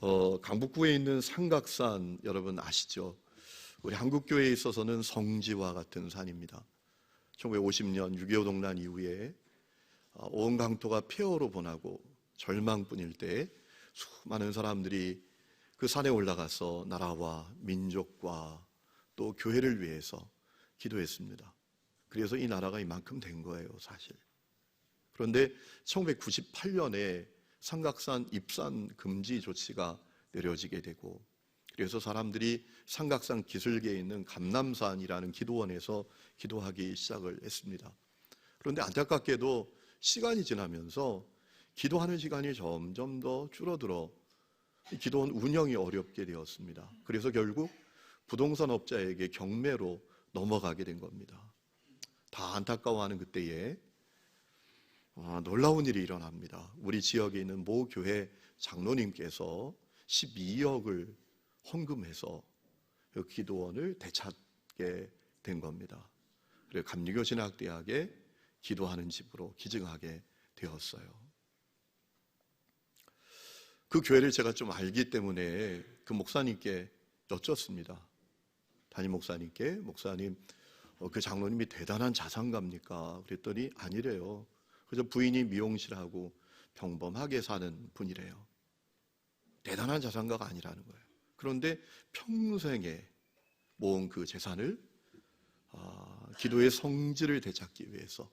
강북구에 있는 삼각산 여러분 아시죠? 우리 한국교회에 있어서는 성지와 같은 산입니다. 1950년 6.25 동란 이후에 온 강토가 폐허로 번하고 절망뿐일 때 수많은 사람들이 그 산에 올라가서 나라와 민족과 또 교회를 위해서 기도했습니다. 그래서 이 나라가 이만큼 된 거예요, 사실. 그런데 1998년에 삼각산 입산 금지 조치가 내려지게 되고, 그래서 사람들이 삼각산 기슭에 있는 감남산이라는 기도원에서 기도하기 시작을 했습니다. 그런데 안타깝게도 시간이 지나면서 기도하는 시간이 점점 더 줄어들어 기도원 운영이 어렵게 되었습니다. 그래서 결국 부동산 업자에게 경매로 넘어가게 된 겁니다. 다 안타까워하는 그때에 놀라운 일이 일어납니다. 우리 지역에 있는 모 교회 장로님께서 12억을 헌금해서 그 기도원을 되찾게 된 겁니다. 그래서 감리교 신학대학에 기도하는 집으로 기증하게 되었어요. 그 교회를 제가 좀 알기 때문에 그 목사님께 여쭙습니다. 담임 목사님께, 목사님, 그 장로님이 대단한 자산가입니까? 그랬더니 아니래요. 그래서 부인이 미용실하고 평범하게 사는 분이래요. 대단한 자산가가 아니라는 거예요. 그런데 평생에 모은 그 재산을 기도의 성질을 되찾기 위해서,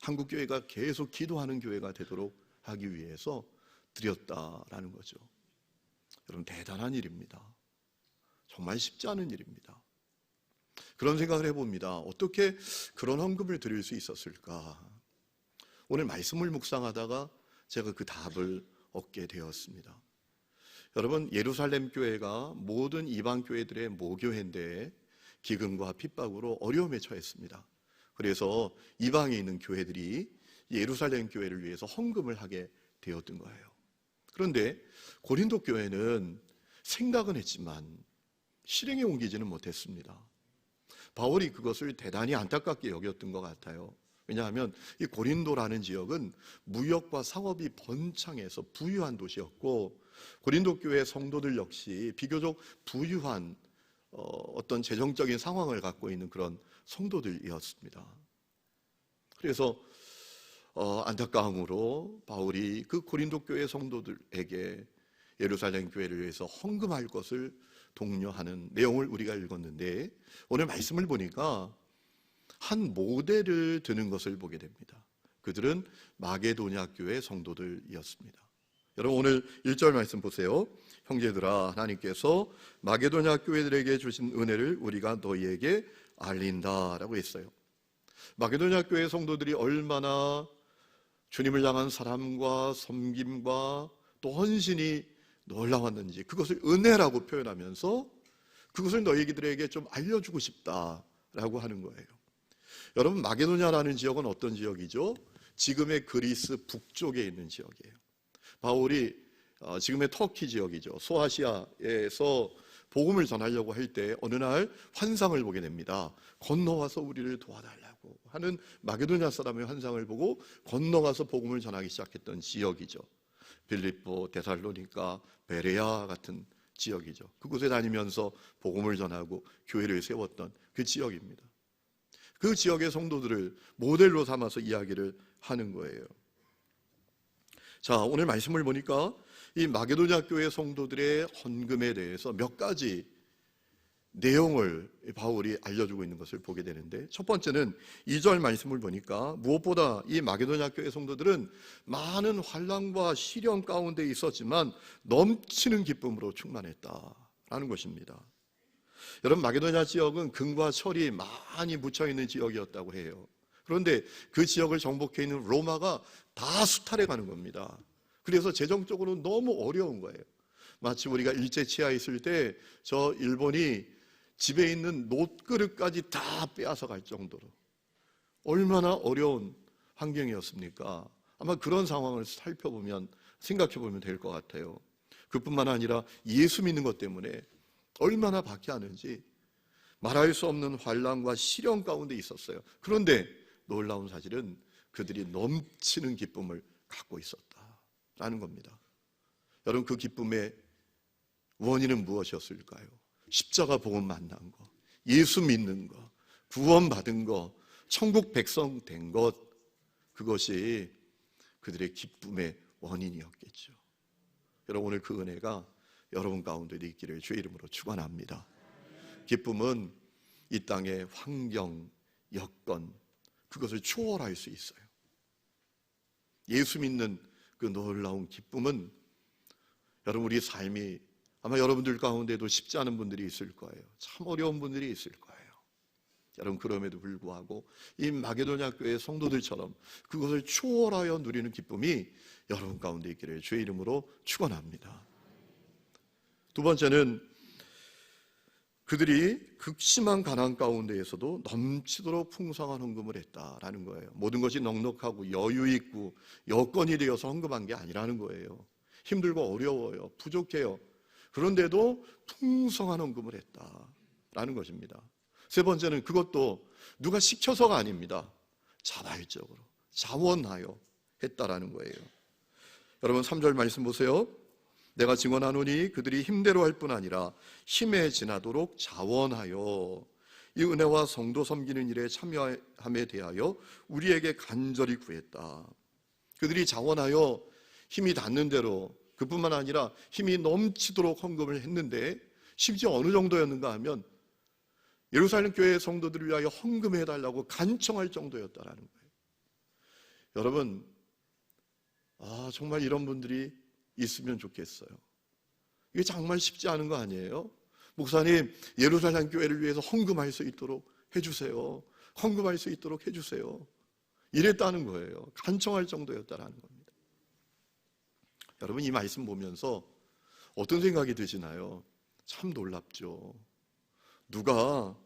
한국교회가 계속 기도하는 교회가 되도록 하기 위해서 드렸다라는 거죠. 여러분, 대단한 일입니다. 정말 쉽지 않은 일입니다. 그런 생각을 해봅니다. 어떻게 그런 헌금을 드릴 수 있었을까? 오늘 말씀을 묵상하다가 제가 그 답을 얻게 되었습니다. 여러분, 예루살렘 교회가 모든 이방 교회들의 모교회인데 기근과 핍박으로 어려움에 처했습니다. 그래서 이방에 있는 교회들이 예루살렘 교회를 위해서 헌금을 하게 되었던 거예요. 그런데 고린도 교회는 생각은 했지만 실행에 옮기지는 못했습니다. 바울이 그것을 대단히 안타깝게 여겼던 것 같아요. 왜냐하면 이 고린도라는 지역은 무역과 상업이 번창해서 부유한 도시였고, 고린도 교회 성도들 역시 비교적 부유한 어떤 재정적인 상황을 갖고 있는 그런 성도들이었습니다. 그래서 안타까움으로 바울이 그 고린도 교회 성도들에게 예루살렘 교회를 위해서 헌금할 것을 독려하는 내용을 우리가 읽었는데, 오늘 말씀을 보니까 한 모델을 드는 것을 보게 됩니다. 그들은 마게도냐 교회 성도들이었습니다. 여러분, 오늘 1절 말씀 보세요. 형제들아, 하나님께서 마게도냐 교회들에게 주신 은혜를 우리가 너희에게 알린다라고 했어요. 마게도냐 교회 성도들이 얼마나 주님을 향한 사랑과 섬김과 또 헌신이 놀라웠는지 그것을 은혜라고 표현하면서 그것을 너희들에게 좀 알려주고 싶다라고 하는 거예요. 여러분, 마게도냐라는 지역은 어떤 지역이죠? 지금의 그리스 북쪽에 있는 지역이에요. 바울이 지금의 터키 지역이죠. 소아시아에서 복음을 전하려고 할 때 어느 날 환상을 보게 됩니다. 건너와서 우리를 도와달라고 하는 마게도냐 사람의 환상을 보고 건너가서 복음을 전하기 시작했던 지역이죠. 빌립보, 데살로니가, 베레아 같은 지역이죠. 그곳에 다니면서 복음을 전하고 교회를 세웠던 그 지역입니다. 그 지역의 성도들을 모델로 삼아서 이야기를 하는 거예요. 자, 오늘 말씀을 보니까 이 마게도냐 교회 성도들의 헌금에 대해서 몇 가지 내용을 바울이 알려주고 있는 것을 보게 되는데, 첫 번째는 2절 말씀을 보니까 무엇보다 이 마게도냐 교회 성도들은 많은 환난과 시련 가운데 있었지만 넘치는 기쁨으로 충만했다라는 것입니다. 여러분, 마게도냐 지역은 금과 철이 많이 묻혀있는 지역이었다고 해요. 그런데 그 지역을 정복해 있는 로마가 다 수탈해 가는 겁니다. 그래서 재정적으로 너무 어려운 거예요. 마치 우리가 일제 치하에 있을 때 저 일본이 집에 있는 놋그릇까지 다 빼앗아 갈 정도로 얼마나 어려운 환경이었습니까? 아마 그런 상황을 살펴보면, 생각해보면 될 것 같아요. 그뿐만 아니라 예수 믿는 것 때문에 얼마나 박해하는지 말할 수 없는 환난과 시련 가운데 있었어요. 그런데 놀라운 사실은 그들이 넘치는 기쁨을 갖고 있었다라는 겁니다. 여러분, 그 기쁨에 원인은 무엇이었을까요? 십자가 복음 만난 것, 예수 믿는 것, 구원받은 것, 천국 백성 된 것, 그것이 그들의 기쁨의 원인이었겠죠. 여러분, 오늘 그 은혜가 여러분 가운데도 있기를 주의 이름으로 축원합니다. 기쁨은 이 땅의 환경, 여건, 그것을 초월할 수 있어요. 예수 믿는 그 놀라운 기쁨은 여러분, 우리 삶이 아마 여러분들 가운데도 쉽지 않은 분들이 있을 거예요. 참 어려운 분들이 있을 거예요. 여러분, 그럼에도 불구하고 이 마게도냐 교회 성도들처럼 그것을 초월하여 누리는 기쁨이 여러분 가운데 있기를 주의 이름으로 축원합니다. 두 번째는 그들이 극심한 가난 가운데에서도 넘치도록 풍성한 헌금을 했다라는 거예요. 모든 것이 넉넉하고 여유 있고 여건이 되어서 헌금한 게 아니라는 거예요. 힘들고 어려워요. 부족해요. 그런데도 풍성한 헌금을 했다라는 것입니다. 세 번째는 그것도 누가 시켜서가 아닙니다. 자발적으로 자원하여 했다라는 거예요. 여러분, 3절 말씀 보세요. 내가 증언하노니 그들이 힘대로 할 뿐 아니라 힘에 지나도록 자원하여 이 은혜와 성도 섬기는 일에 참여함에 대하여 우리에게 간절히 구했다. 그들이 자원하여 힘이 닿는 대로, 그뿐만 아니라 힘이 넘치도록 헌금을 했는데, 심지어 어느 정도였는가 하면 예루살렘 교회 성도들을 위하여 헌금해달라고 간청할 정도였다라는 거예요. 여러분, 정말 이런 분들이 있으면 좋겠어요. 이게 정말 쉽지 않은 거 아니에요? 목사님, 예루살렘 교회를 위해서 헌금할 수 있도록 해주세요. 헌금할 수 있도록 해주세요. 이랬다는 거예요. 간청할 정도였다라는 겁니다. 여러분, 이 말씀 보면서 어떤 생각이 드시나요? 참 놀랍죠. 누가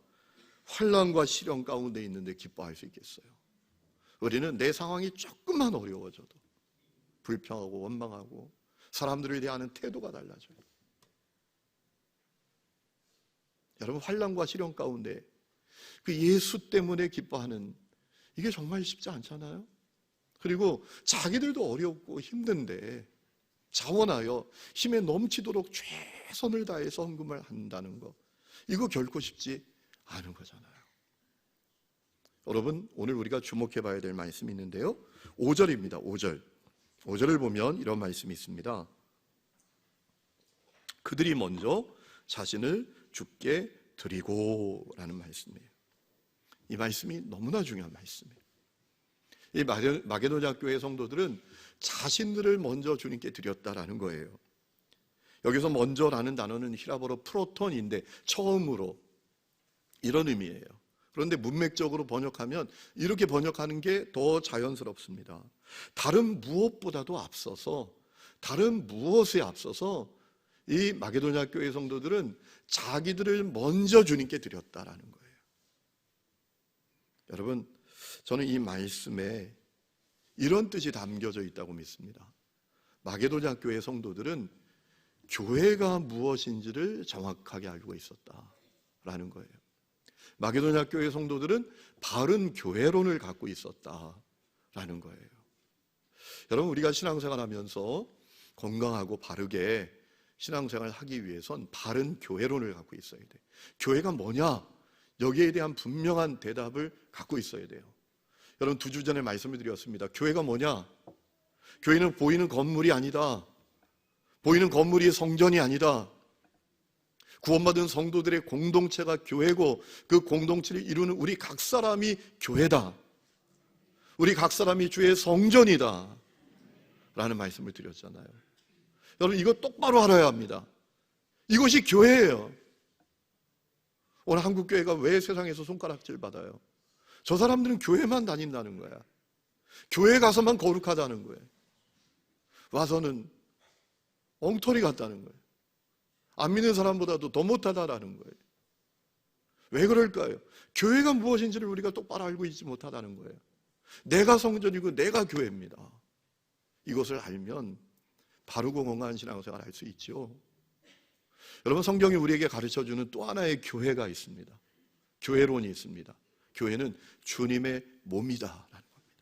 환난과 시련 가운데 있는데 기뻐할 수 있겠어요? 우리는 내 상황이 조금만 어려워져도 불평하고 원망하고 사람들에 대한 태도가 달라져요. 여러분, 환난과 시련 가운데 그 예수 때문에 기뻐하는, 이게 정말 쉽지 않잖아요. 그리고 자기들도 어렵고 힘든데 자원하여 힘에 넘치도록 최선을 다해서 헌금을 한다는 거, 이거 결코 쉽지 않은 거잖아요. 여러분, 오늘 우리가 주목해 봐야 될 말씀이 있는데요, 5절입니다. 5절을 보면 이런 말씀이 있습니다. 그들이 먼저 자신을 주께 드리고 라는 말씀이에요. 이 말씀이 너무나 중요한 말씀이에요. 이 마게도냐 교회 성도들은 자신들을 먼저 주님께 드렸다라는 거예요. 여기서 먼저라는 단어는 히라보로 프로톤인데 처음으로, 이런 의미예요. 그런데 문맥적으로 번역하면 이렇게 번역하는 게 더 자연스럽습니다. 다른 무엇보다도 앞서서, 다른 무엇에 앞서서 이 마게도냐 교회 성도들은 자기들을 먼저 주님께 드렸다라는 거예요. 여러분, 저는 이 말씀에 이런 뜻이 담겨져 있다고 믿습니다. 마게도냐 교회 성도들은 교회가 무엇인지를 정확하게 알고 있었다라는 거예요. 마게도냐 교회 성도들은 바른 교회론을 갖고 있었다라는 거예요. 여러분, 우리가 신앙생활 하면서 건강하고 바르게 신앙생활을 하기 위해선 바른 교회론을 갖고 있어야 돼요. 교회가 뭐냐? 여기에 대한 분명한 대답을 갖고 있어야 돼요. 여러분, 2주 전에 말씀을 드렸습니다. 교회가 뭐냐? 교회는 보이는 건물이 아니다. 보이는 건물이 성전이 아니다. 구원받은 성도들의 공동체가 교회고 그 공동체를 이루는 우리 각 사람이 교회다. 우리 각 사람이 주의 성전이다 라는 말씀을 드렸잖아요. 여러분, 이거 똑바로 알아야 합니다. 이것이 교회예요. 오늘 한국교회가 왜 세상에서 손가락질 받아요? 저 사람들은 교회만 다닌다는 거야. 교회 가서만 거룩하다는 거예요. 와서는 엉터리 같다는 거예요. 안 믿는 사람보다도 더 못하다라는 거예요. 왜 그럴까요? 교회가 무엇인지를 우리가 똑바로 알고 있지 못하다는 거예요. 내가 성전이고 내가 교회입니다. 이것을 알면 바르고 건강한 신앙생활을 할 수 있죠. 여러분, 성경이 우리에게 가르쳐주는 또 하나의 교회가 있습니다. 교회론이 있습니다. 교회는 주님의 몸이다라는 겁니다.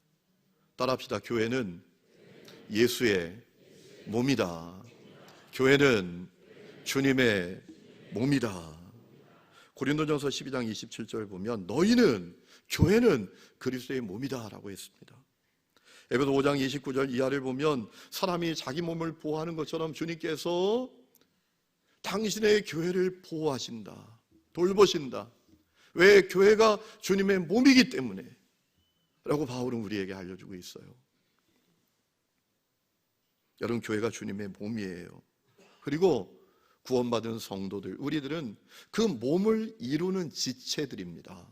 따라합시다. 교회는 예수의 몸이다. 교회는 주님의 몸이다. 고린도전서 12장 27절 보면 너희는, 교회는 그리스도의 몸이다 라고 했습니다. 에베소 5장 29절 이하를 보면 사람이 자기 몸을 보호하는 것처럼 주님께서 당신의 교회를 보호하신다, 돌보신다. 왜? 교회가 주님의 몸이기 때문에 라고 바울은 우리에게 알려주고 있어요. 여러분, 교회가 주님의 몸이에요. 그리고 구원받은 성도들, 우리들은 그 몸을 이루는 지체들입니다.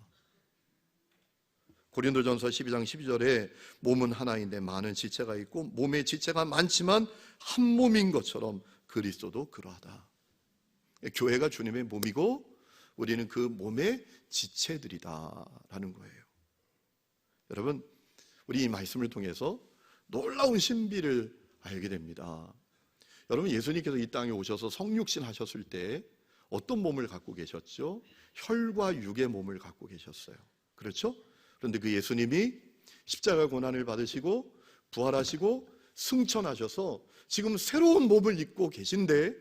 고린도전서 12장 12절에 몸은 하나인데 많은 지체가 있고 몸의 지체가 많지만 한 몸인 것처럼 그리스도도 그러하다. 교회가 주님의 몸이고 우리는 그 몸의 지체들이다라는 거예요. 여러분, 우리 이 말씀을 통해서 놀라운 신비를 알게 됩니다. 여러분, 예수님께서 이 땅에 오셔서 성육신 하셨을 때 어떤 몸을 갖고 계셨죠? 혈과 육의 몸을 갖고 계셨어요. 그렇죠? 그런데 그 예수님이 십자가 고난을 받으시고 부활하시고 승천하셔서 지금 새로운 몸을 입고 계신데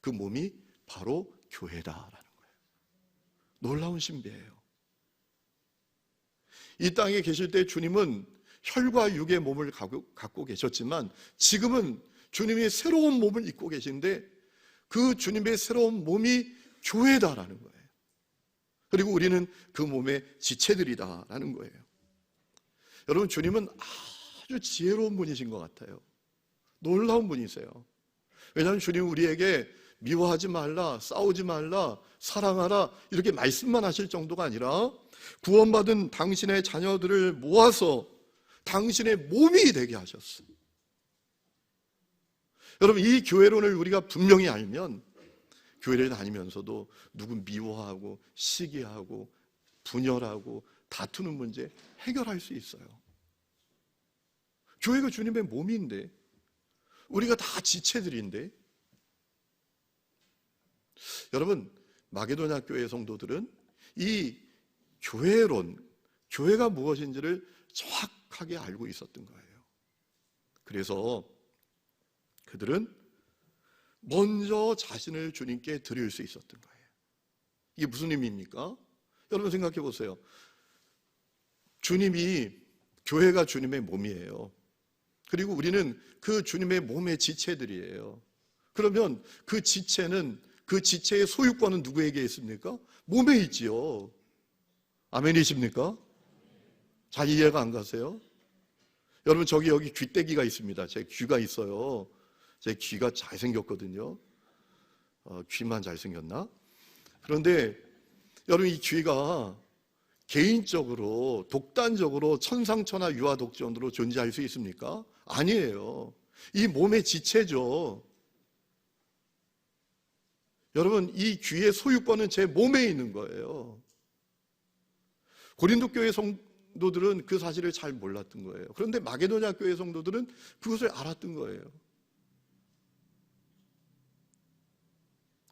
그 몸이 바로 교회다라는 거예요. 놀라운 신비예요. 이 땅에 계실 때 주님은 혈과 육의 몸을 갖고 계셨지만 지금은 주님이 새로운 몸을 입고 계신데 그 주님의 새로운 몸이 교회다라는 거예요. 그리고 우리는 그 몸의 지체들이다라는 거예요. 여러분, 주님은 아주 지혜로운 분이신 것 같아요. 놀라운 분이세요. 왜냐하면 주님은 우리에게 미워하지 말라, 싸우지 말라, 사랑하라 이렇게 말씀만 하실 정도가 아니라 구원받은 당신의 자녀들을 모아서 당신의 몸이 되게 하셨어요. 여러분, 이 교회론을 우리가 분명히 알면 교회를 다니면서도 누구 미워하고 시기하고 분열하고 다투는 문제 해결할 수 있어요. 교회가 주님의 몸인데 우리가 다 지체들인데, 여러분, 마게도냐 교회 성도들은 이 교회론, 교회가 무엇인지를 정확하게 알고 있었던 거예요. 그래서 그들은 먼저 자신을 주님께 드릴 수 있었던 거예요. 이게 무슨 의미입니까? 여러분 생각해 보세요. 교회가 주님의 몸이에요. 그리고 우리는 그 주님의 몸의 지체들이에요. 그러면 그 지체의 소유권은 누구에게 있습니까? 몸에 있지요. 아멘이십니까? 잘 이해가 안 가세요? 여러분, 여기 귀때기가 있습니다. 제 귀가 있어요. 제 귀가 잘생겼거든요. 귀만 잘생겼나? 그런데 여러분, 이 귀가 개인적으로 독단적으로 천상천하 유아독존으로 존재할 수 있습니까? 아니에요. 이 몸의 지체죠. 여러분, 이 귀의 소유권은 제 몸에 있는 거예요. 고린도 교회 성도들은 그 사실을 잘 몰랐던 거예요. 그런데 마게도냐 교회 성도들은 그것을 알았던 거예요.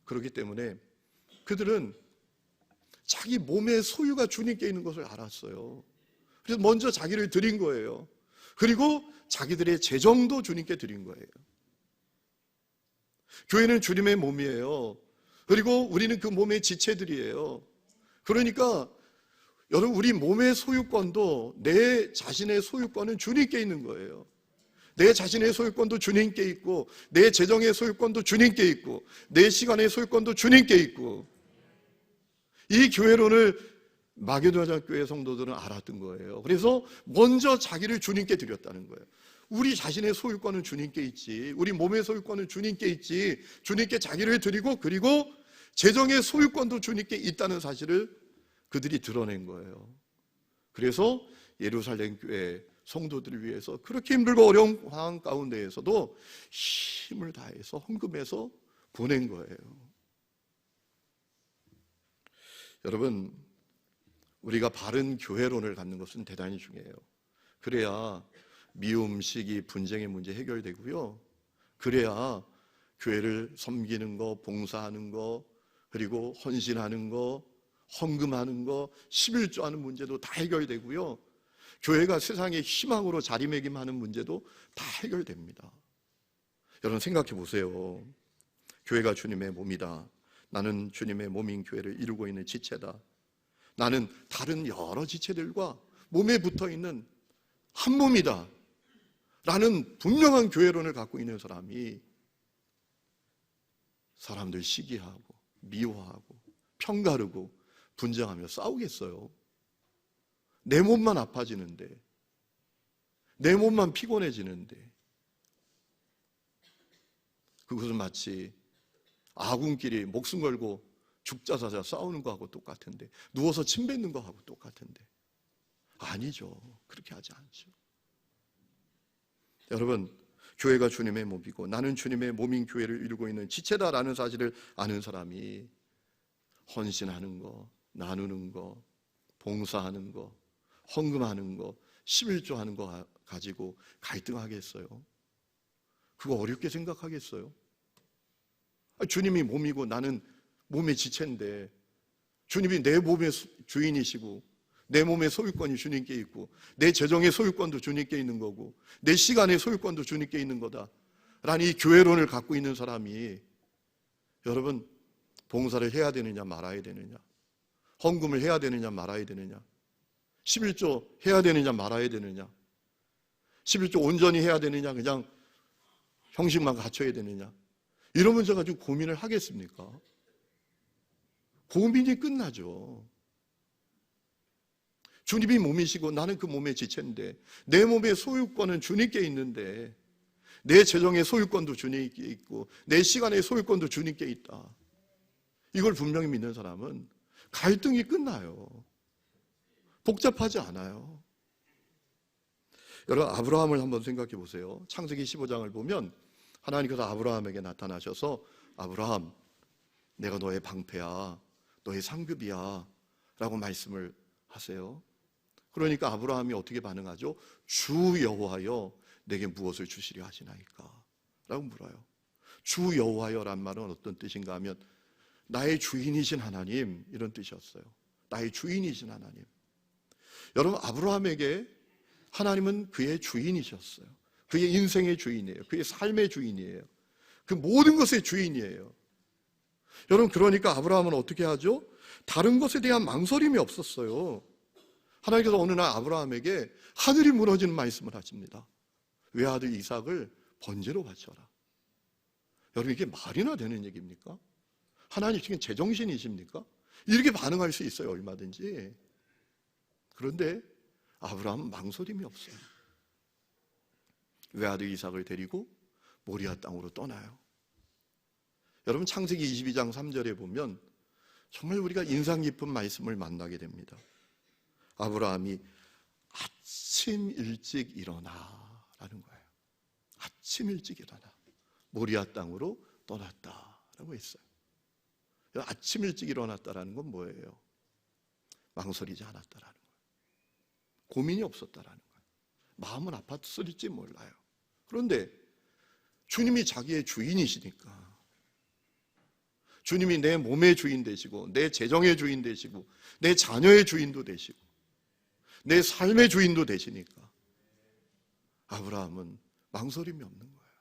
그렇기 때문에 그들은 자기 몸의 소유가 주님께 있는 것을 알았어요. 그래서 먼저 자기를 드린 거예요. 그리고 자기들의 재정도 주님께 드린 거예요. 교회는 주님의 몸이에요. 그리고 우리는 그 몸의 지체들이에요. 그러니까 여러분, 우리 몸의 소유권도, 내 자신의 소유권은 주님께 있는 거예요. 내 자신의 소유권도 주님께 있고, 내 재정의 소유권도 주님께 있고, 내 시간의 소유권도 주님께 있고, 이 교회론을 마게도냐 교회 성도들은 알았던 거예요. 그래서 먼저 자기를 주님께 드렸다는 거예요. 우리 자신의 소유권은 주님께 있지, 우리 몸의 소유권은 주님께 있지, 주님께 자기를 드리고, 그리고 재정의 소유권도 주님께 있다는 사실을 그들이 드러낸 거예요. 그래서 예루살렘 교회 성도들을 위해서 그렇게 힘들고 어려운 상황 가운데에서도 힘을 다해서 헌금해서 보낸 거예요. 여러분, 우리가 바른 교회론을 갖는 것은 대단히 중요해요. 그래야 미움, 시기, 분쟁의 문제 해결되고요. 그래야 교회를 섬기는 거, 봉사하는 거, 그리고 헌신하는 거, 헌금하는 거, 11조 하는 문제도 다 해결되고요. 교회가 세상의 희망으로 자리매김하는 문제도 다 해결됩니다. 여러분 생각해 보세요. 교회가 주님의 몸이다. 나는 주님의 몸인 교회를 이루고 있는 지체다. 나는 다른 여러 지체들과 몸에 붙어있는 한 몸이다 라는 분명한 교회론을 갖고 있는 사람이 사람들 시기하고 미워하고 편가르고 분쟁하며 싸우겠어요? 내 몸만 아파지는데, 내 몸만 피곤해지는데, 그것은 마치 아군끼리 목숨 걸고 죽자 사자 싸우는 거하고 똑같은데, 누워서 침 뱉는 거하고 똑같은데, 아니죠. 그렇게 하지 않죠. 여러분, 교회가 주님의 몸이고 나는 주님의 몸인 교회를 이루고 있는 지체다라는 사실을 아는 사람이 헌신하는 거, 나누는 거, 봉사하는 거, 헌금하는 거, 11조 하는 거 가지고 갈등하겠어요? 그거 어렵게 생각하겠어요? 주님이 몸이고 나는 몸의 지체인데, 주님이 내 몸의 주인이시고 내 몸의 소유권이 주님께 있고 내 재정의 소유권도 주님께 있는 거고 내 시간의 소유권도 주님께 있는 거다 라는 이 교회론을 갖고 있는 사람이, 여러분, 봉사를 해야 되느냐 말아야 되느냐, 헌금을 해야 되느냐 말아야 되느냐, 11조 해야 되느냐 말아야 되느냐, 11조 온전히 해야 되느냐 그냥 형식만 갖춰야 되느냐, 이런 문제 가지고 고민을 하겠습니까? 고민이 끝나죠. 주님이 몸이시고 나는 그 몸의 지체인데, 내 몸의 소유권은 주님께 있는데, 내 재정의 소유권도 주님께 있고 내 시간의 소유권도 주님께 있다, 이걸 분명히 믿는 사람은 갈등이 끝나요. 복잡하지 않아요. 여러분, 아브라함을 한번 생각해 보세요. 창세기 15장을 보면 하나님께서 아브라함에게 나타나셔서 아브라함, 내가 너의 방패야, 너의 상급이야 라고 말씀을 하세요. 그러니까 아브라함이 어떻게 반응하죠? 주 여호와여 내게 무엇을 주시려 하시나이까 라고 물어요. 주 여호와여란 말은 어떤 뜻인가 하면 나의 주인이신 하나님, 이런 뜻이었어요. 나의 주인이신 하나님. 여러분, 아브라함에게 하나님은 그의 주인이셨어요. 그의 인생의 주인이에요. 그의 삶의 주인이에요. 그 모든 것의 주인이에요. 여러분, 그러니까 아브라함은 어떻게 하죠? 다른 것에 대한 망설임이 없었어요. 하나님께서 어느 날 아브라함에게 하늘이 무너지는 말씀을 하십니다. 외아들 이삭을 번제로 바쳐라. 여러분, 이게 말이나 되는 얘기입니까? 하나님 지금 제정신이십니까? 이렇게 반응할 수 있어요, 얼마든지. 그런데 아브라함은 망설임이 없어요. 외아들 이삭을 데리고 모리아 땅으로 떠나요. 여러분, 창세기 22장 3절에 보면 정말 우리가 인상 깊은 말씀을 만나게 됩니다. 아브라함이 아침 일찍 일어나라는 거예요. 아침 일찍 일어나 모리아 땅으로 떠났다라고 했어요. 아침 일찍 일어났다라는 건 뭐예요? 망설이지 않았다라는 거예요. 고민이 없었다라는 거예요. 마음은 아팠을지 몰라요. 그런데 주님이 자기의 주인이시니까, 주님이 내 몸의 주인 되시고 내 재정의 주인 되시고 내 자녀의 주인도 되시고 내 삶의 주인도 되시니까 아브라함은 망설임이 없는 거예요.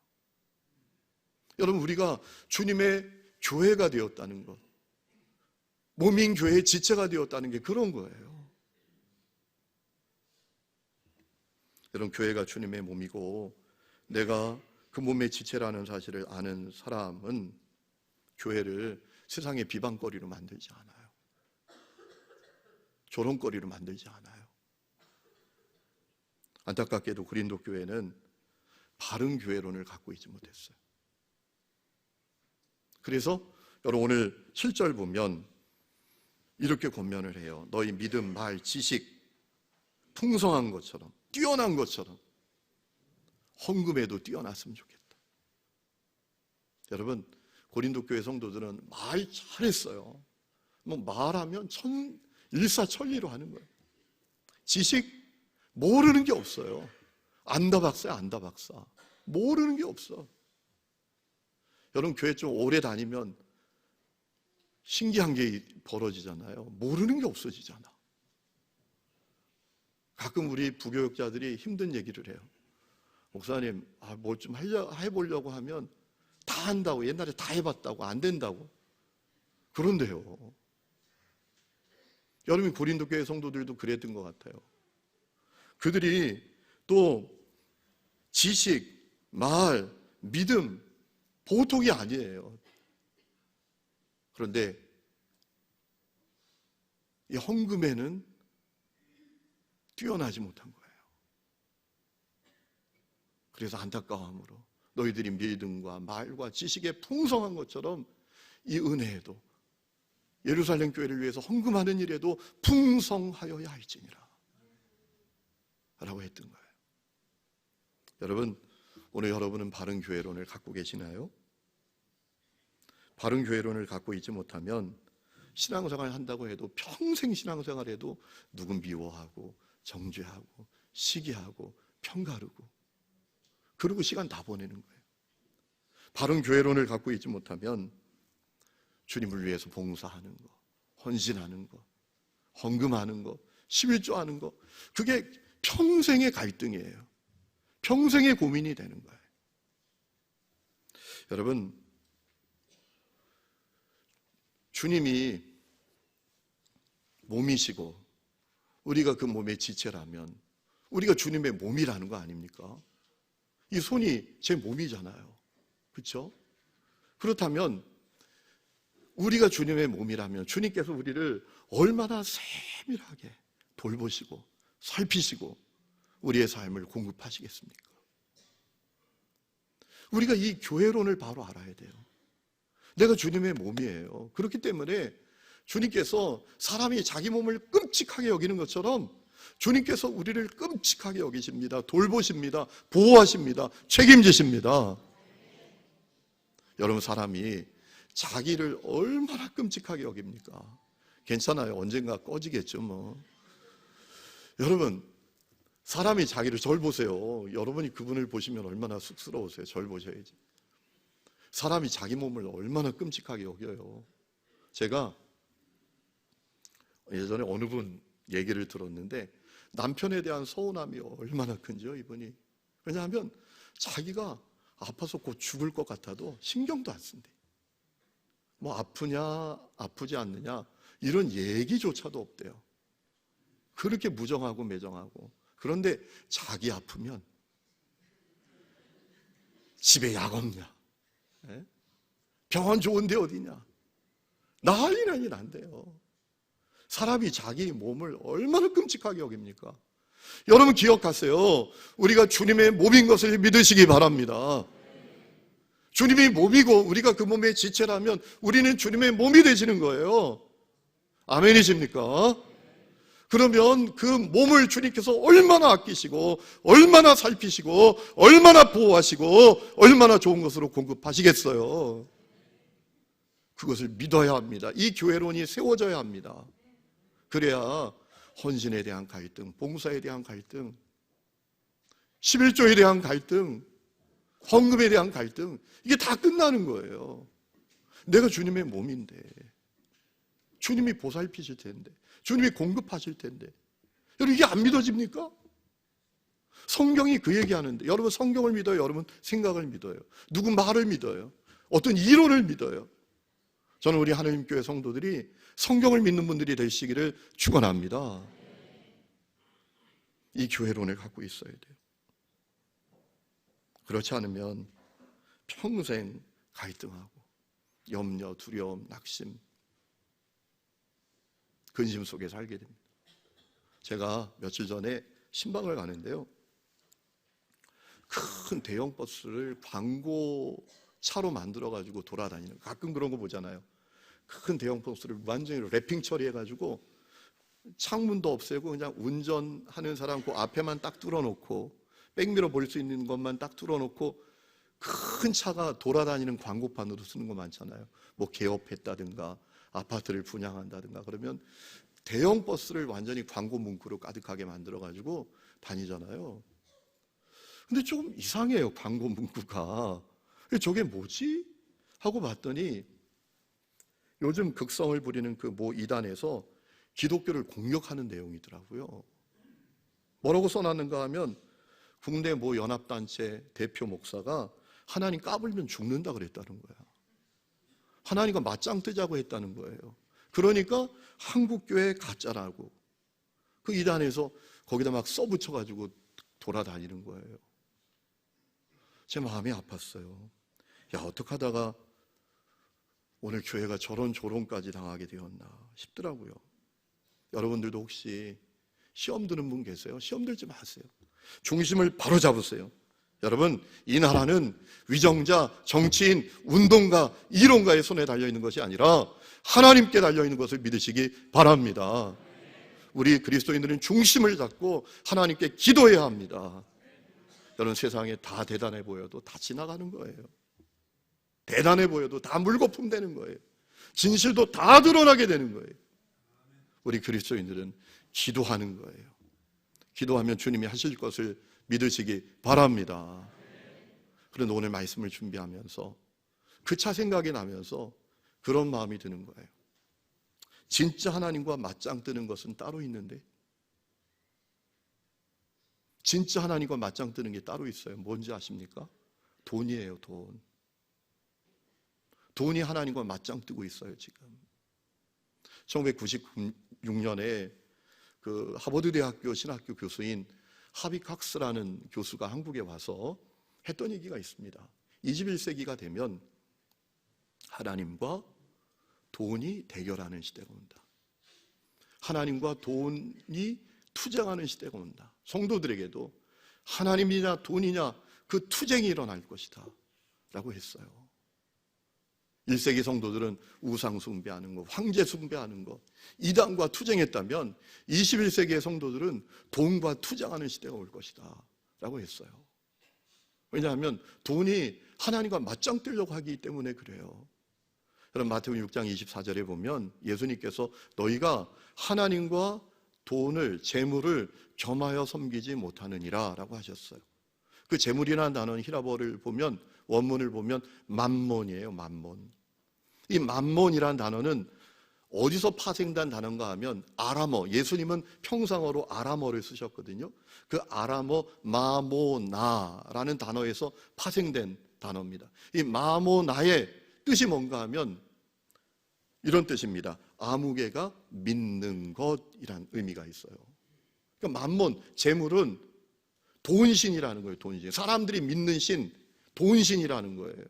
여러분, 우리가 주님의 교회가 되었다는 것, 몸인 교회의 지체가 되었다는 게 그런 거예요. 여러분, 교회가 주님의 몸이고 내가 그 몸의 지체라는 사실을 아는 사람은 교회를 세상의 비방거리로 만들지 않아요. 조롱거리로 만들지 않아요. 안타깝게도 고린도 교회는 바른 교회론을 갖고 있지 못했어요. 그래서 여러분, 오늘 7절 보면 이렇게 권면을 해요. 너희 믿음, 말, 지식 풍성한 것처럼, 뛰어난 것처럼 헌금에도 뛰어났으면 좋겠다. 여러분, 고린도 교회 성도들은 말 잘했어요. 뭐 말하면 일사천리로 하는 거예요. 지식 모르는 게 없어요. 안다 박사야, 안다 박사. 모르는 게 없어. 여러분, 교회 좀 오래 다니면 신기한 게 벌어지잖아요. 모르는 게 없어지잖아. 가끔 우리 부교육자들이 힘든 얘기를 해요. 목사님, 뭘 좀 해보려고 하면 다 한다고, 옛날에 다 해봤다고, 안 된다고. 그런데요, 여러분 고린도 교회 성도들도 그랬던 것 같아요. 그들이 또 지식, 말, 믿음 보통이 아니에요. 그런데 이 헌금에는 뛰어나지 못한 거예요. 그래서 안타까움으로 너희들이 믿음과 말과 지식에 풍성한 것처럼 이 은혜에도, 예루살렘 교회를 위해서 헌금하는 일에도 풍성하여야 할지니라 라고 했던 거예요. 여러분, 오늘 여러분은 바른 교회론을 갖고 계시나요? 바른 교회론을 갖고 있지 못하면 신앙생활 한다고 해도, 평생 신앙생활 해도 누군 미워하고 정죄하고 시기하고 평가르고 그러고 시간 다 보내는 거예요. 바른 교회론을 갖고 있지 못하면 주님을 위해서 봉사하는 거, 헌신하는 거, 헌금하는 거, 11조하는 거, 그게 평생의 갈등이에요. 평생의 고민이 되는 거예요. 여러분, 주님이 몸이시고 우리가 그 몸의 지체라면 우리가 주님의 몸이라는 거 아닙니까? 이 손이 제 몸이잖아요. 그렇죠? 그렇다면 우리가 주님의 몸이라면 주님께서 우리를 얼마나 세밀하게 돌보시고 살피시고 우리의 삶을 공급하시겠습니까? 우리가 이 교회론을 바로 알아야 돼요. 내가 주님의 몸이에요. 그렇기 때문에 주님께서 사람이 자기 몸을 끔찍하게 여기는 것처럼 주님께서 우리를 끔찍하게 여기십니다. 돌보십니다. 보호하십니다. 책임지십니다. 여러분, 사람이 자기를 얼마나 끔찍하게 여깁니까? 괜찮아요. 언젠가 꺼지겠죠 뭐. 여러분, 사람이 자기를, 절 보세요. 여러분이 그분을 보시면 얼마나 쑥스러우세요. 절 보셔야지. 사람이 자기 몸을 얼마나 끔찍하게 여겨요. 제가 예전에 어느 분 얘기를 들었는데 남편에 대한 서운함이 얼마나 큰지요, 이분이. 왜냐하면 자기가 아파서 곧 죽을 것 같아도 신경도 안 쓴대. 뭐 아프냐 아프지 않느냐 이런 얘기조차도 없대요. 그렇게 무정하고 매정하고. 그런데 자기 아프면 집에 약 없냐, 병원 좋은데 어디냐, 난리 난대요. 사람이 자기 몸을 얼마나 끔찍하게 여깁니까? 여러분 기억하세요. 우리가 주님의 몸인 것을 믿으시기 바랍니다. 주님이 몸이고 우리가 그 몸의 지체라면 우리는 주님의 몸이 되시는 거예요. 아멘이십니까? 그러면 그 몸을 주님께서 얼마나 아끼시고 얼마나 살피시고 얼마나 보호하시고 얼마나 좋은 것으로 공급하시겠어요. 그것을 믿어야 합니다. 이 교회론이 세워져야 합니다. 그래야 헌신에 대한 갈등, 봉사에 대한 갈등, 11조에 대한 갈등, 헌금에 대한 갈등, 이게 다 끝나는 거예요. 내가 주님의 몸인데, 주님이 보살피실 텐데, 주님이 공급하실 텐데, 여러분 이게 안 믿어집니까? 성경이 그 얘기하는데, 여러분 성경을 믿어요? 여러분 생각을 믿어요? 누구 말을 믿어요? 어떤 이론을 믿어요? 저는 우리 하나님교회 성도들이 성경을 믿는 분들이 되시기를 축원합니다. 이 교회론을 갖고 있어야 돼요. 그렇지 않으면 평생 갈등하고 염려, 두려움, 낙심, 근심 속에 살게 됩니다. 제가 며칠 전에 신방을 가는데요, 큰 대형 버스를 광고차로 만들어가지고 돌아다니는, 가끔 그런 거 보잖아요. 큰 대형 버스를 완전히 랩핑 처리해가지고 창문도 없애고 그냥 운전하는 사람 그 앞에만 딱 뚫어놓고 백미러 볼 수 있는 것만 딱 뚫어놓고 큰 차가 돌아다니는 광고판으로 쓰는 거 많잖아요. 뭐 개업했다든가 아파트를 분양한다든가 그러면 대형 버스를 완전히 광고 문구로 가득하게 만들어가지고 다니잖아요. 근데 조금 이상해요, 광고 문구가. 저게 뭐지? 하고 봤더니 요즘 극성을 부리는 그 모 이단에서 기독교를 공격하는 내용이더라고요. 뭐라고 써놨는가 하면 국내 모 연합단체 대표 목사가 하나님 까불면 죽는다 그랬다는 거야. 하나님과 맞짱 뜨자고 했다는 거예요. 그러니까 한국교회 가짜라고 그 이단에서 거기다 막 써붙여가지고 돌아다니는 거예요. 제 마음이 아팠어요. 야, 어떻게 하다가 오늘 교회가 저런 조롱까지 당하게 되었나 싶더라고요. 여러분들도 혹시 시험 드는 분 계세요? 시험 들지 마세요. 중심을 바로 잡으세요. 여러분, 이 나라는 위정자, 정치인, 운동가, 이론가의 손에 달려있는 것이 아니라 하나님께 달려있는 것을 믿으시기 바랍니다. 우리 그리스도인들은 중심을 잡고 하나님께 기도해야 합니다. 여러분, 세상에 다 대단해 보여도 다 지나가는 거예요. 대단해 보여도 다 물거품 되는 거예요. 진실도 다 드러나게 되는 거예요. 우리 그리스도인들은 기도하는 거예요. 기도하면 주님이 하실 것을 믿으시기 바랍니다. 그런데 오늘 말씀을 준비하면서 그 차 생각이 나면서 그런 마음이 드는 거예요. 진짜 하나님과 맞짱 뜨는 것은 따로 있는데, 진짜 하나님과 맞짱 뜨는 게 따로 있어요. 뭔지 아십니까? 돈이에요, 돈. 돈이 하나님과 맞짱 뜨고 있어요, 지금. 1996년에 그 하버드 대학교 신학교 교수인 하비칵스라는 교수가 한국에 와서 했던 얘기가 있습니다. 21세기가 되면 하나님과 돈이 대결하는 시대가 온다. 하나님과 돈이 투쟁하는 시대가 온다. 성도들에게도 하나님이냐 돈이냐 그 투쟁이 일어날 것이다 라고 했어요. 1세기 성도들은 우상 숭배하는 것, 황제 숭배하는 것, 이단과 투쟁했다면 21세기의 성도들은 돈과 투쟁하는 시대가 올 것이다 라고 했어요. 왜냐하면 돈이 하나님과 맞짱 뜨려고 하기 때문에 그래요. 여러분, 마태복음 6장 24절에 보면 예수님께서 너희가 하나님과 돈을, 재물을 겸하여 섬기지 못하느니라 라고 하셨어요. 그 재물이라는 단어는 히라보를 보면, 원문을 보면 맘몬이에요. 맘몬. 이 맘몬이라는 단어는 어디서 파생된 단어인가 하면 아람어, 예수님은 평상어로 아람어를 쓰셨거든요. 그 아람어 마모나라는 단어에서 파생된 단어입니다. 이 마모나의 뜻이 뭔가 하면 이런 뜻입니다. 아무개가 믿는 것이란 의미가 있어요. 그러니까 맘몬, 재물은 돈신이라는 거예요. 돈신. 사람들이 믿는 신, 돈신이라는 거예요.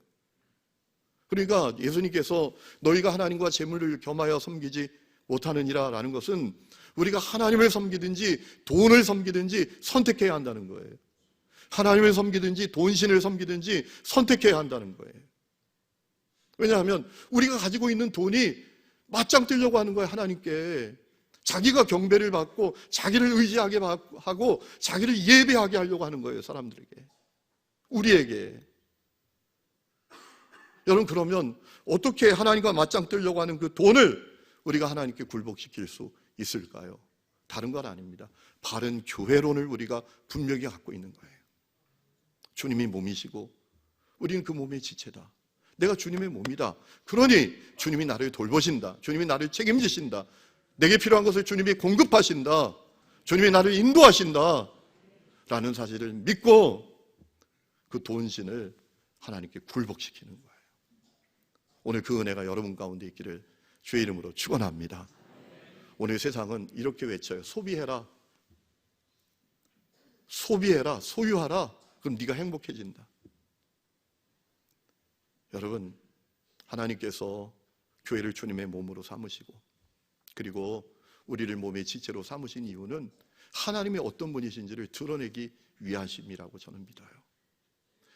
그러니까 예수님께서 너희가 하나님과 재물을 겸하여 섬기지 못하느니라 라는 것은 우리가 하나님을 섬기든지 돈을 섬기든지 선택해야 한다는 거예요. 하나님을 섬기든지 돈신을 섬기든지 선택해야 한다는 거예요. 왜냐하면 우리가 가지고 있는 돈이 맞짱 뜨려고 하는 거예요. 하나님께. 자기가 경배를 받고 자기를 의지하게 하고 자기를 예배하게 하려고 하는 거예요. 사람들에게, 우리에게. 여러분, 그러면 어떻게 하나님과 맞짱 뜨려고 하는 그 돈을 우리가 하나님께 굴복시킬 수 있을까요? 다른 건 아닙니다. 바른 교회론을 우리가 분명히 갖고 있는 거예요. 주님이 몸이시고 우리는 그 몸의 지체다. 내가 주님의 몸이다. 그러니 주님이 나를 돌보신다. 주님이 나를 책임지신다. 내게 필요한 것을 주님이 공급하신다. 주님이 나를 인도하신다 라는 사실을 믿고 그 돈신을 하나님께 굴복시키는 거예요. 오늘 그 은혜가 여러분 가운데 있기를 주의 이름으로 축원합니다. 오늘 세상은 이렇게 외쳐요. 소비해라. 소비해라. 소유하라. 그럼 네가 행복해진다. 여러분, 하나님께서 교회를 주님의 몸으로 삼으시고 그리고 우리를 몸의 지체로 삼으신 이유는 하나님이 어떤 분이신지를 드러내기 위하심이라고 저는 믿어요.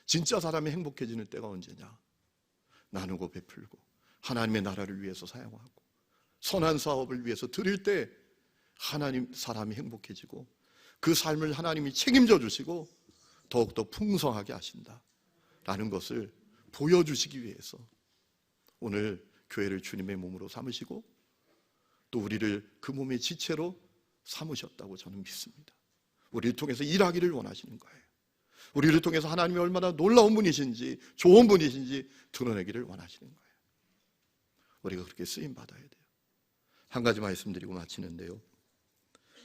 진짜 사람이 행복해지는 때가 언제냐? 나누고 베풀고 하나님의 나라를 위해서 사용하고 선한 사업을 위해서 드릴 때 하나님, 사람이 행복해지고 그 삶을 하나님이 책임져 주시고 더욱더 풍성하게 하신다라는 것을 보여주시기 위해서 오늘 교회를 주님의 몸으로 삼으시고 또 우리를 그 몸의 지체로 삼으셨다고 저는 믿습니다. 우리를 통해서 일하기를 원하시는 거예요. 우리를 통해서 하나님이 얼마나 놀라운 분이신지 좋은 분이신지 드러내기를 원하시는 거예요. 우리가 그렇게 쓰임받아야 돼요. 한 가지 말씀드리고 마치는데요,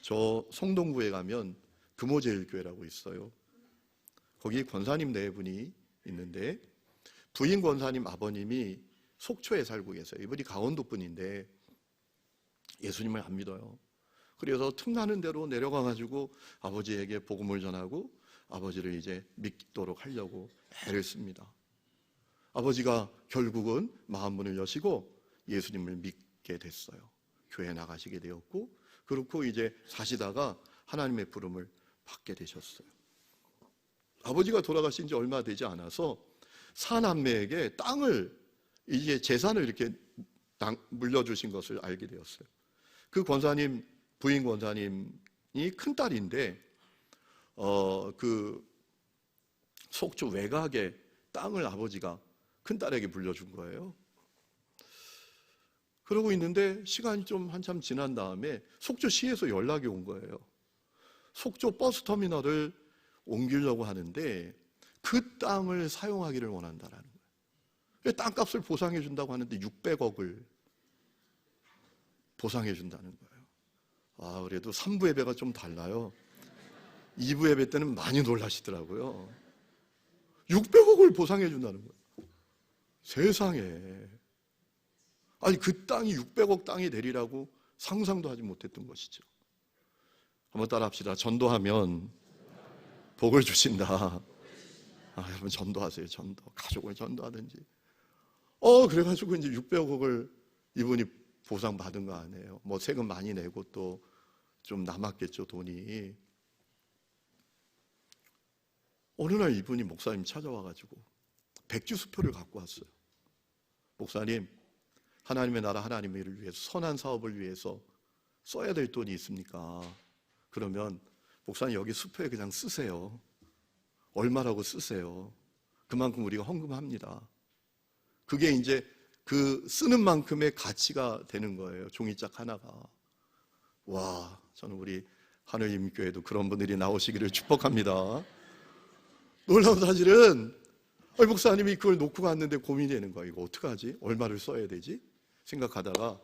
저 성동구에 가면 금호제일교회라고 있어요. 거기 권사님 네 분이 있는데 부인 권사님 아버님이 속초에 살고 계세요. 이분이 강원도 분인데 예수님을 안 믿어요. 그래서 틈나는 대로 내려가가지고 아버지에게 복음을 전하고 아버지를 이제 믿도록 하려고 애를 씁니다. 아버지가 결국은 마음문을 여시고 예수님을 믿게 됐어요. 교회 나가시게 되었고, 그렇고 이제 사시다가 하나님의 부름을 받게 되셨어요. 아버지가 돌아가신 지 얼마 되지 않아서 사남매에게 땅을, 이제 재산을 이렇게 물려주신 것을 알게 되었어요. 그 권사님, 부인 권사님이 큰 딸인데 그 속초 외곽에 땅을 아버지가 큰 딸에게 물려준 거예요. 그러고 있는데 시간이 좀 한참 지난 다음에 속초시에서 연락이 온 거예요. 속초 버스터미널을 옮기려고 하는데 그 땅을 사용하기를 원한다라는 거예요. 땅값을 보상해 준다고 하는데 600억을 보상해 준다는 거예요. 그래도 3부 예배가 좀 달라요. 2부 예배 때는 많이 놀라시더라고요. 600억을 보상해 준다는 거예요. 세상에. 아니, 그 땅이 600억 땅이 되리라고 상상도 하지 못했던 것이죠. 한번 따라 합시다. 전도하면 복을 주신다. 여러분 전도하세요. 전도. 가족을 전도하든지. 그래가지고 이제 600억을 이분이 보상받은 거 아니에요. 뭐 세금 많이 내고 또 좀 남았겠죠, 돈이. 어느 날 이분이 목사님 찾아와가지고 백지수표를 갖고 왔어요. 목사님, 하나님의 나라, 하나님의 일을 위해서, 선한 사업을 위해서 써야 될 돈이 있습니까? 그러면 목사님 여기 수표에 그냥 쓰세요. 얼마라고 쓰세요. 그만큼 우리가 헌금합니다. 그게 이제 그 쓰는 만큼의 가치가 되는 거예요. 종이짝 하나가. 와, 저는 우리 하늘림교회도 그런 분들이 나오시기를 축복합니다. 놀라운 사실은 목사님이 그걸 놓고 갔는데 고민이 되는 거예요. 이거 어떡하지? 얼마를 써야 되지? 생각하다가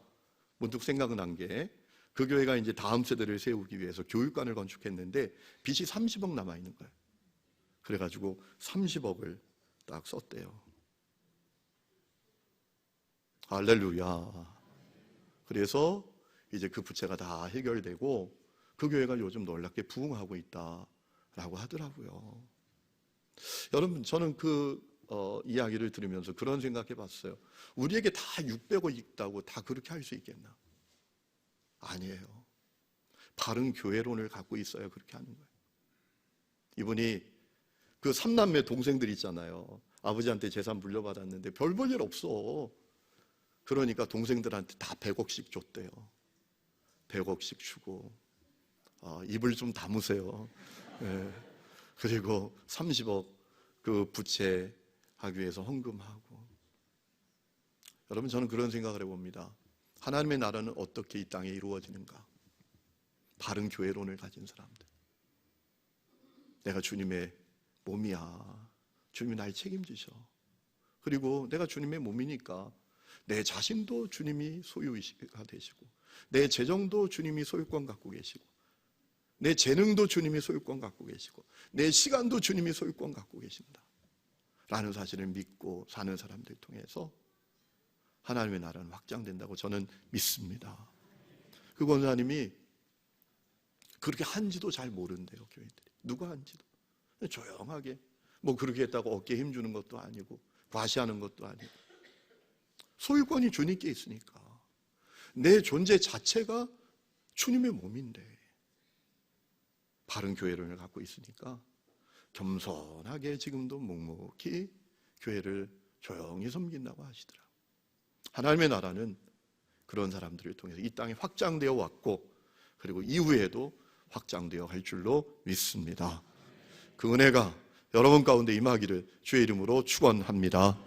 문득 생각난 게, 그 교회가 이제 다음 세대를 세우기 위해서 교육관을 건축했는데 빚이 30억 남아있는 거예요. 그래가지고 30억을 딱 썼대요. 할렐루야. 그래서 이제 그 부채가 다 해결되고 그 교회가 요즘 놀랍게 부흥하고 있다라고 하더라고요. 여러분, 저는 그 이야기를 들으면서 그런 생각해 봤어요. 우리에게 다 600억 있다고 다 그렇게 할 수 있겠나? 아니에요. 바른 교회론을 갖고 있어야 그렇게 하는 거예요. 이분이 그 3남매 동생들 있잖아요. 아버지한테 재산 물려받았는데 별 볼 일 없어. 그러니까 동생들한테 다 100억씩 줬대요. 100억씩 주고, 입을 좀 다무세요. 네. 그리고 30억 그 부채하기 위해서 헌금하고. 여러분, 저는 그런 생각을 해봅니다. 하나님의 나라는 어떻게 이 땅에 이루어지는가? 바른 교회론을 가진 사람들. 내가 주님의 몸이야. 주님이 날 책임지셔. 그리고 내가 주님의 몸이니까 내 자신도 주님이 소유가 되시고, 내 재정도 주님이 소유권 갖고 계시고, 내 재능도 주님이 소유권 갖고 계시고, 내 시간도 주님이 소유권 갖고 계신다 라는 사실을 믿고 사는 사람들 통해서 하나님의 나라는 확장된다고 저는 믿습니다. 그 권사님이 그렇게 한지도 잘 모른대요. 교회들이 누가 한지도. 조용하게 뭐 그렇게 했다고 어깨에 힘주는 것도 아니고 과시하는 것도 아니고, 소유권이 주님께 있으니까 내 존재 자체가 주님의 몸인데 바른 교회론을 갖고 있으니까 겸손하게 지금도 묵묵히 교회를 조용히 섬긴다고 하시더라고요. 하나님의 나라는 그런 사람들을 통해서 이 땅에 확장되어 왔고, 그리고 이후에도 확장되어 갈 줄로 믿습니다. 그 은혜가 여러분 가운데 임하기를 주의 이름으로 축원합니다.